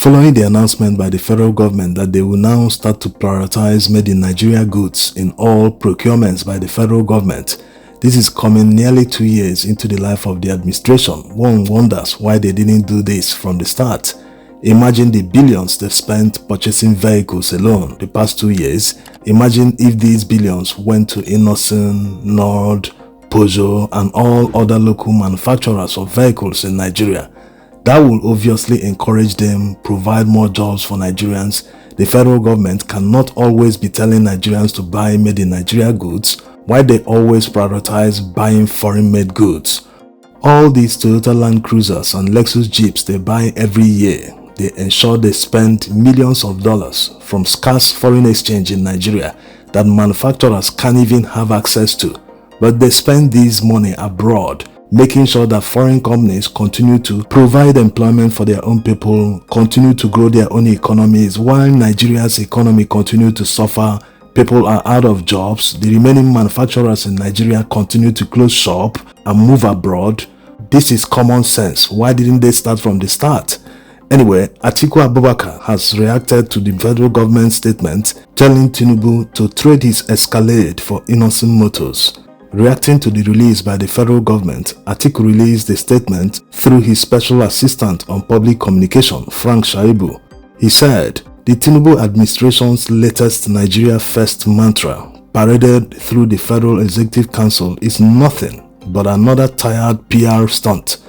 Following the announcement by the federal government that they will now start to prioritize made in Nigeria goods in all procurements by the federal government, this is coming nearly 2 years into the life of the administration. One wonders why they didn't do this from the start. Imagine the billions they've spent purchasing vehicles alone the past 2 years. Imagine if these billions went to Innoson, Nord, Peugeot and all other local manufacturers of vehicles in Nigeria. That will obviously encourage them, provide more jobs for Nigerians. The federal government cannot always be telling Nigerians to buy made in Nigeria goods, while they always prioritize buying foreign-made goods. All these Toyota Land Cruisers and Lexus Jeeps they buy every year, they ensure they spend millions of dollars from scarce foreign exchange in Nigeria that manufacturers can't even have access to. But they spend this money abroad, making sure that foreign companies continue to provide employment for their own people, continue to grow their own economies, while Nigeria's economy continue to suffer. People are out of jobs. The remaining manufacturers in Nigeria continue to close shop and move abroad. This is common sense. Why didn't they start from the start? Anyway, Atiku Abubakar has reacted to the federal government statement telling Tinubu to trade his Escalade for Innoson motors. Reacting to the release by the federal government, Atiku released a statement through his special assistant on public communication, Frank Shaibu. He said, "The Tinubu administration's latest Nigeria First mantra, paraded through the Federal Executive Council, is nothing but another tired PR stunt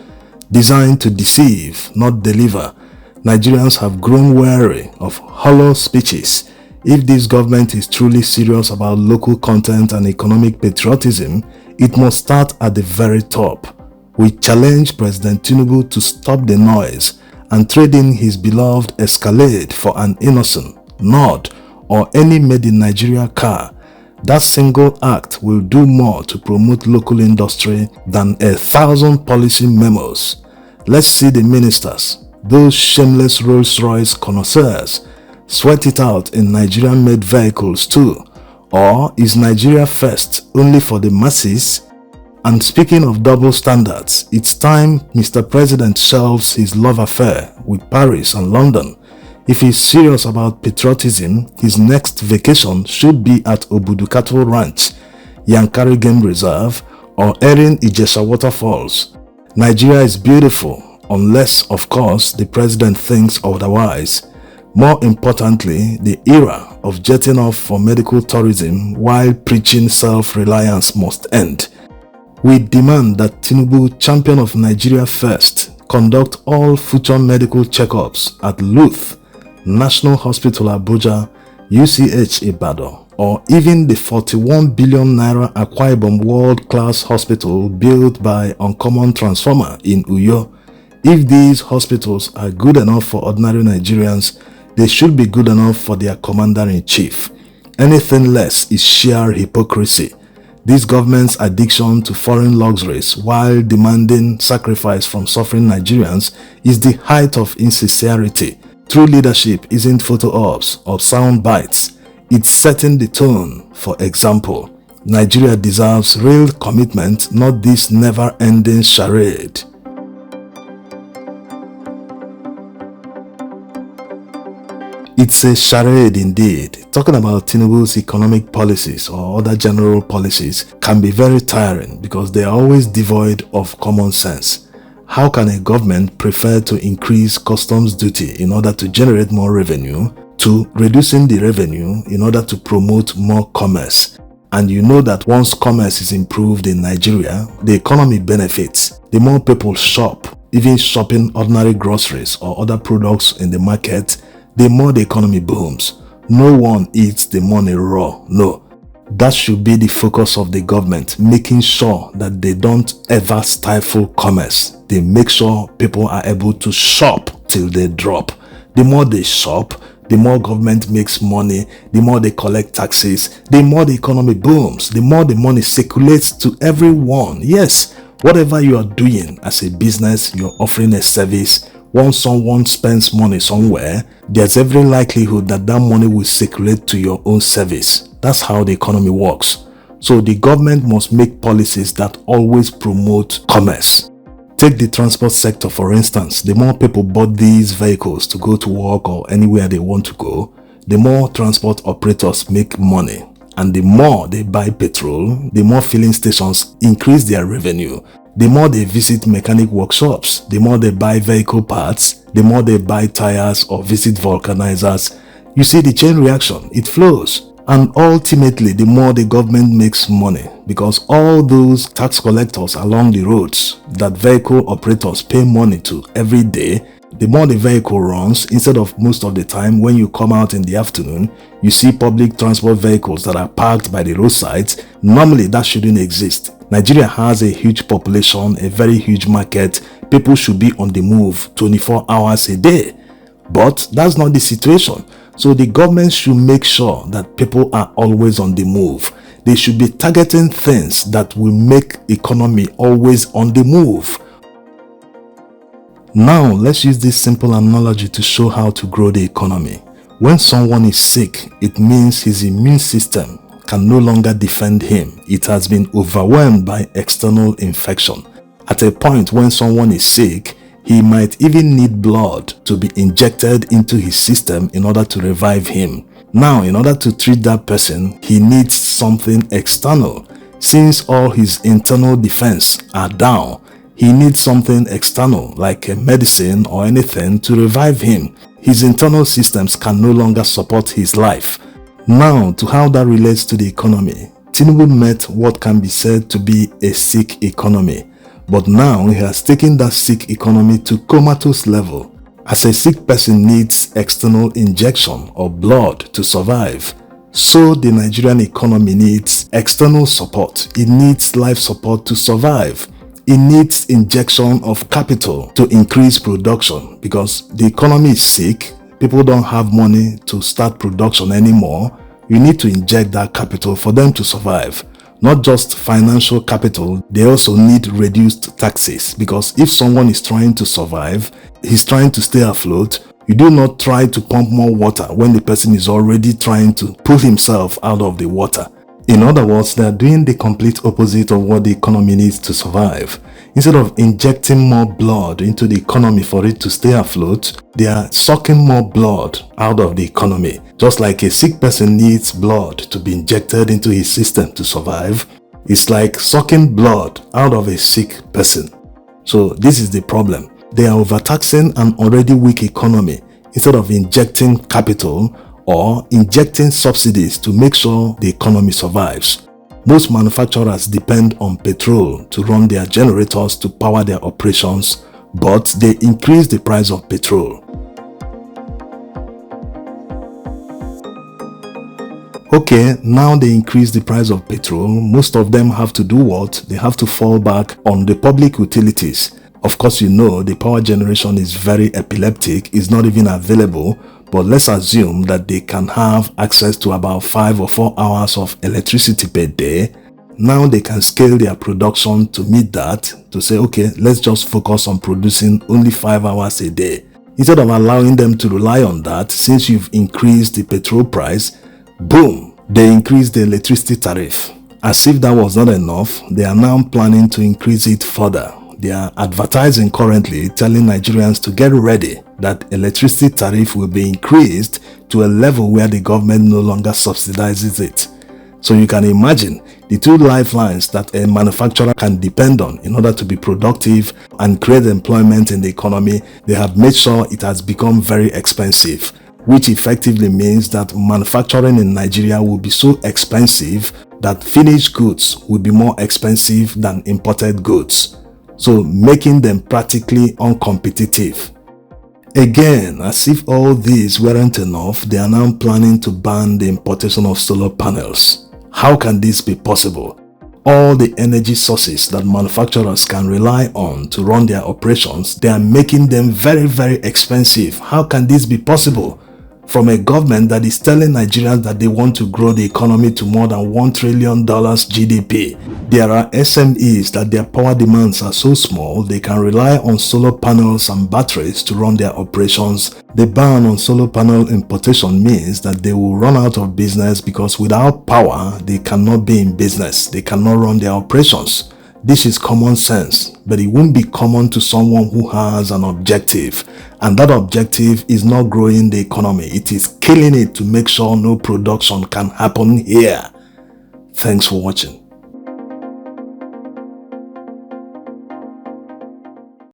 designed to deceive, not deliver. Nigerians have grown weary of hollow speeches. If this government is truly serious about local content and economic patriotism, it must start at the very top. We challenge President Tinubu to stop the noise and trade in his beloved Escalade for an Innoson, Nord, or any made in Nigeria car. That single act will do more to promote local industry than 1,000 policy memos. Let's see the ministers, those shameless Rolls-Royce connoisseurs, sweat it out in Nigerian-made vehicles too. Or is Nigeria first only for the masses? And speaking of double standards, it's time Mr. President shelves his love affair with Paris and London. If he's serious about patriotism, his next vacation should be at Obudu Cattle Ranch, Yankari Game Reserve, or Erin Ijesha Waterfalls. Nigeria is beautiful, unless, of course, the president thinks otherwise. More importantly, the era of jetting off for medical tourism while preaching self-reliance must end. We demand that Tinubu, champion of Nigeria First, conduct all future medical checkups at Luth, National Hospital Abuja, UCH Ibadan, or even the 41 billion naira Akwa Ibom world-class hospital built by Uncommon Transformer in Uyo. If these hospitals are good enough for ordinary Nigerians, they should be good enough for their commander-in-chief. Anything less is sheer hypocrisy. This government's addiction to foreign luxuries while demanding sacrifice from suffering Nigerians is the height of insincerity. True leadership isn't photo ops or sound bites. It's setting the tone. For example, Nigeria deserves real commitment, not this never-ending charade. It's a charade indeed. Talking about Tinubu's economic policies or other general policies can be very tiring because they are always devoid of common sense. How can a government prefer to increase customs duty in order to generate more revenue to reducing the revenue in order to promote more commerce? And you know that once commerce is improved in Nigeria, the economy benefits. The more people shop, even shopping ordinary groceries or other products in the market, the more the economy booms. No one eats the money raw, no. That should be the focus of the government, making sure that they don't ever stifle commerce. They make sure people are able to shop till they drop. The more they shop, the more government makes money, the more they collect taxes, the more the economy booms, the more the money circulates to everyone. Yes, whatever you are doing as a business, you're offering a service. Once someone spends money somewhere, there's every likelihood that that money will circulate to your own service. That's how the economy works. So the government must make policies that always promote commerce. Take the transport sector for instance. The more people bought these vehicles to go to work or anywhere they want to go, the more transport operators make money. And the more they buy petrol, the more filling stations increase their revenue. The more they visit mechanic workshops, the more they buy vehicle parts, the more they buy tires or visit vulcanizers. You see the chain reaction, it flows. And ultimately, the more the government makes money, because all those tax collectors along the roads that vehicle operators pay money to every day, the more the vehicle runs. Instead of most of the time when you come out in the afternoon, you see public transport vehicles that are parked by the roadsides. Normally, that shouldn't exist. Nigeria has a huge population, a very huge market. People should be on the move 24 hours a day. But that's not the situation. So the government should make sure that people are always on the move. They should be targeting things that will make economy always on the move. Now, let's use this simple analogy to show how to grow the economy. When someone is sick, it means his immune system can no longer defend him. It has been overwhelmed by external infection. At a point when someone is sick, he might even need blood to be injected into his system in order to revive him. Now, in order to treat that person, he needs something external. Since all his internal defense are down, he needs something external like a medicine or anything to revive him. His internal systems can no longer support his life. Now, to how that relates to the economy. Tinubu met what can be said to be a sick economy. But now he has taken that sick economy to comatose level. As a sick person needs external injection or blood to survive, so the Nigerian economy needs external support. It needs life support to survive. It needs injection of capital to increase production, because the economy is sick. People don't have money to start production anymore. You need to inject that capital for them to survive. Not just financial capital, they also need reduced taxes, because if someone is trying to survive, he's trying to stay afloat. You do not try to pump more water when the person is already trying to pull himself out of the water. In other words, they are doing the complete opposite of what the economy needs to survive. Instead of injecting more blood into the economy for it to stay afloat, they are sucking more blood out of the economy. Just like a sick person needs blood to be injected into his system to survive, it's like sucking blood out of a sick person. So this is the problem. They are overtaxing an already weak economy instead of injecting capital or injecting subsidies to make sure the economy survives. Most manufacturers depend on petrol to run their generators to power their operations, but they increase the price of petrol. Okay, now they increase the price of petrol. Most of them have to do what? They have to fall back on the public utilities. Of course, you know the power generation is very epileptic, it's not even available. But let's assume that they can have access to about 5 or 4 hours of electricity per day. Now they can scale their production to meet that, to say, okay, let's just focus on producing only 5 hours a day. Instead of allowing them to rely on that, since you've increased the petrol price, boom, they increase the electricity tariff. As if that was not enough, they are now planning to increase it further. They are advertising currently, telling Nigerians to get ready that electricity tariff will be increased to a level where the government no longer subsidizes it. So you can imagine the two lifelines that a manufacturer can depend on in order to be productive and create employment in the economy. They have made sure it has become very expensive, which effectively means that manufacturing in Nigeria will be so expensive that finished goods will be more expensive than imported goods. So making them practically uncompetitive. Again, as if all these weren't enough, they are now planning to ban the importation of solar panels. How can this be possible? All the energy sources that manufacturers can rely on to run their operations, they are making them very, very expensive. How can this be possible? From a government that is telling Nigerians that they want to grow the economy to more than $1 trillion GDP. There are SMEs that their power demands are so small they can rely on solar panels and batteries to run their operations. The ban on solar panel importation means that they will run out of business, because without power they cannot be in business. They cannot run their operations. This is common sense, but it won't be common to someone who has an objective. And that objective is not growing the economy. It is killing it to make sure no production can happen here. Thanks for watching.